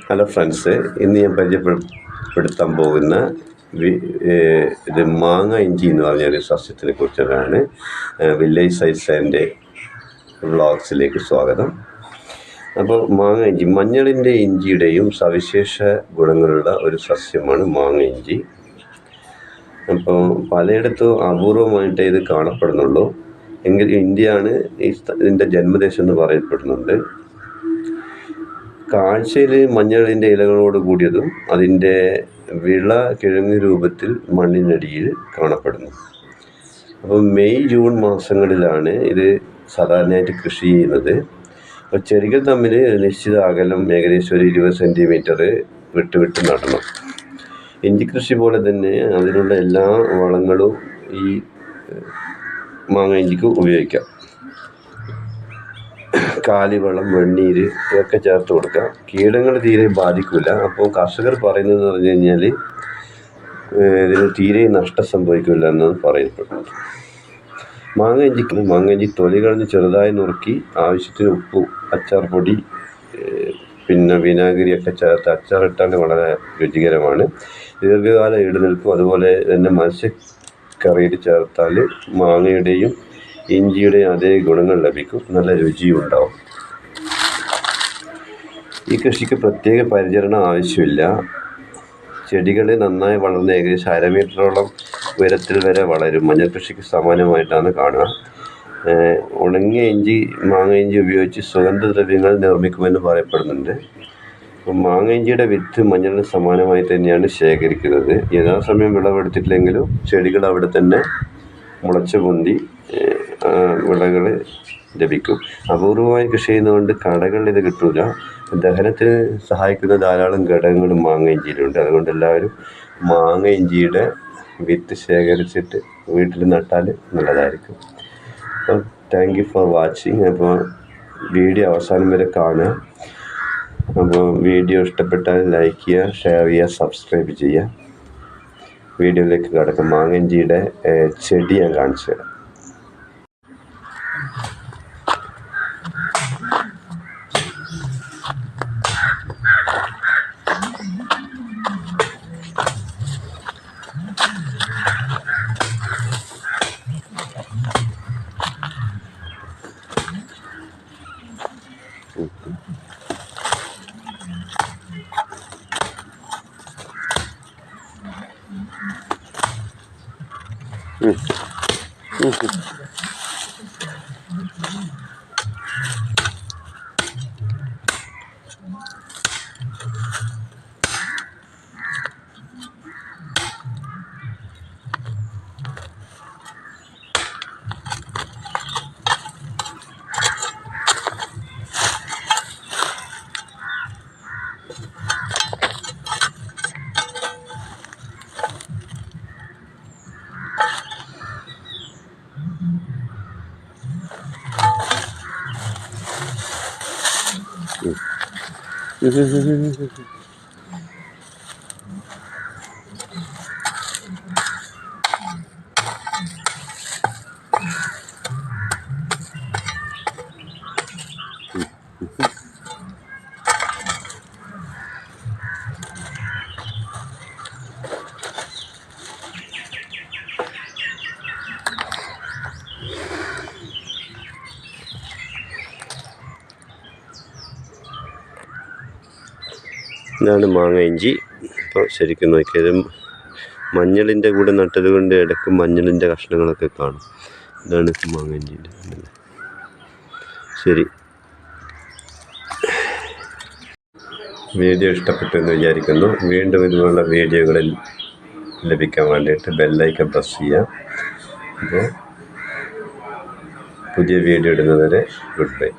Hello friends, ഇന്ന് ഞാൻ പരിചയപ്പെടുത്താൻ പോകുന്ന ഇത് മാങ്ങ ഇഞ്ചി എന്ന് പറഞ്ഞൊരു സസ്യത്തിനെ കുറിച്ചിട്ടാണ്. വില്ലേജ് സൈൻസിൻ്റെ വ്ളോഗ്സിലേക്ക് സ്വാഗതം. അപ്പോൾ മാങ്ങ ഇഞ്ചി, മഞ്ഞളിൻ്റെ ഇഞ്ചിയുടെയും സവിശേഷ ഗുണങ്ങളുള്ള ഒരു സസ്യമാണ് മാങ്ങ ഇഞ്ചി. അപ്പോൾ പലയിടത്തും അപൂർവമായിട്ടേ ഇത് കാണപ്പെടുന്നുള്ളൂ. എങ്കിൽ ഇന്ത്യയാണ് ഇതിൻ്റെ ജന്മദേശം എന്ന് പറയപ്പെടുന്നുണ്ട്. കാഴ്ചയിൽ മഞ്ഞളിൻ്റെ ഇലകളോട് കൂടിയതും അതിൻ്റെ വിള കിഴങ്ങ് രൂപത്തിൽ മണ്ണിനടിയിൽ കാണപ്പെടുന്നു. അപ്പോൾ മെയ് ജൂൺ മാസങ്ങളിലാണ് ഇത് സാധാരണയായിട്ട് കൃഷി ചെയ്യുന്നത്. അപ്പോൾ ചെടികൾ തമ്മിൽ നിശ്ചിത അകലം ഏകദേശം ഒരു 20 സെൻറ്റിമീറ്റർ വിട്ട് നടണം. ഇഞ്ചി കൃഷി പോലെ തന്നെ അതിനുള്ള എല്ലാ വളങ്ങളും ഈ മാങ്ങ ഇഞ്ചിക്ക് ഉപയോഗിക്കാം. കാലിവളം, വെണ്ണീര് ഇതൊക്കെ ചേർത്ത് കൊടുക്കാം. കീടങ്ങൾ തീരെ ബാധിക്കില്ല. അപ്പോൾ കർഷകർ പറയുന്നതെന്ന് പറഞ്ഞു കഴിഞ്ഞാൽ ഇതിന് തീരെ നഷ്ടം സംഭവിക്കില്ല എന്നാണ് പറയപ്പെടുന്നത്. മാങ്ങ ഇഞ്ചി തൊലി കളഞ്ഞ് ചെറുതായി നുറുക്കി ആവശ്യത്തിന് ഉപ്പും അച്ചാർ പൊടി പിന്നെ വിനാഗിരിയൊക്കെ ചേർത്ത് അച്ചാറിട്ടാൽ വളരെ രുചികരമാണ്. ദീർഘകാലം ഈടുനിൽക്കും. അതുപോലെ തന്നെ മത്സ്യക്കറിയിൽ ചേർത്താൽ മാങ്ങയുടെയും ഇഞ്ചിയുടെയും അതേ ഗുണങ്ങൾ ലഭിക്കും. നല്ല രുചിയും ഉണ്ടാവും. ഈ കൃഷിക്ക് പ്രത്യേക പരിചരണം ആവശ്യമില്ല. ചെടികൾ നന്നായി വളർന്ന് ഏകദേശം 1/2 മീറ്ററോളം ഉയരത്തിൽ വരെ വളരും. മഞ്ഞൾ കൃഷിക്ക് സമാനമായിട്ടാണ് കാണുക. ഉണങ്ങിയ മാങ്ങ ഇഞ്ചി ഉപയോഗിച്ച് സുഗന്ധദ്രവ്യങ്ങൾ നിർമ്മിക്കുമെന്ന് പറയപ്പെടുന്നുണ്ട്. അപ്പം മാങ്ങ ഇഞ്ചിയുടെ വിത്ത് മഞ്ഞളിന് സമാനമായി തന്നെയാണ് ശേഖരിക്കുന്നത്. യഥാസമയം വിളവെടുത്തിട്ടില്ലെങ്കിലും ചെടികൾ അവിടെ തന്നെ മുളച്ചു പൊന്തി വിളകൾ ലഭിക്കും. അപൂർവമായി കൃഷി ചെയ്യുന്നതുകൊണ്ട് കടകളിൽ ഇത് കിട്ടില്ല. ദഹനത്തിന് സഹായിക്കുന്ന ധാരാളം ഘടകങ്ങൾ മാങ്ങ ഇഞ്ചിയിലുണ്ട്. അതുകൊണ്ട് എല്ലാവരും മാങ്ങ ഇഞ്ചിയുടെ വിത്ത് ശേഖരിച്ചിട്ട് വീട്ടിൽ നട്ടാൽ നല്ലതായിരിക്കും. അപ്പോൾ താങ്ക് യു ഫോർ വാച്ചിങ്. അപ്പോൾ വീഡിയോ അവസാനം വരെ കാണുക. അപ്പോൾ വീഡിയോ ഇഷ്ടപ്പെട്ടാൽ ലൈക്ക് ചെയ്യുക, ഷെയർ ചെയ്യുക, സബ്സ്ക്രൈബ് ചെയ്യുക. വീഡിയോയിലേക്ക് കിടക്കും. മാങ്ങ ഇഞ്ചിയുടെ ചെടി ഞാൻ കാണിച്ചു തരാം. ഇതാണ് മാങ്ങ ഇഞ്ചി. അപ്പോൾ ശരിക്കും നോക്കിയത് മഞ്ഞളിൻ്റെ കൂടെ നട്ടത് കൊണ്ട് ഇടയ്ക്ക് മഞ്ഞളിൻ്റെ കഷ്ണങ്ങളൊക്കെ കാണും. ഇതാണ് മാങ്ങ ഇഞ്ചിൻ്റെ. ശരി, വീഡിയോ ഇഷ്ടപ്പെട്ടെന്ന് വിചാരിക്കുന്നു. വീണ്ടും ഇതുപോലുള്ള വീഡിയോകളിൽ ലഭിക്കാൻ വേണ്ടിയിട്ട് ബെല്ലൈക്കൺ പ്രസ് ചെയ്യുക. അപ്പോൾ പുതിയ വീഡിയോ ഇടുന്നതുവരെ ഗുഡ് ബൈ.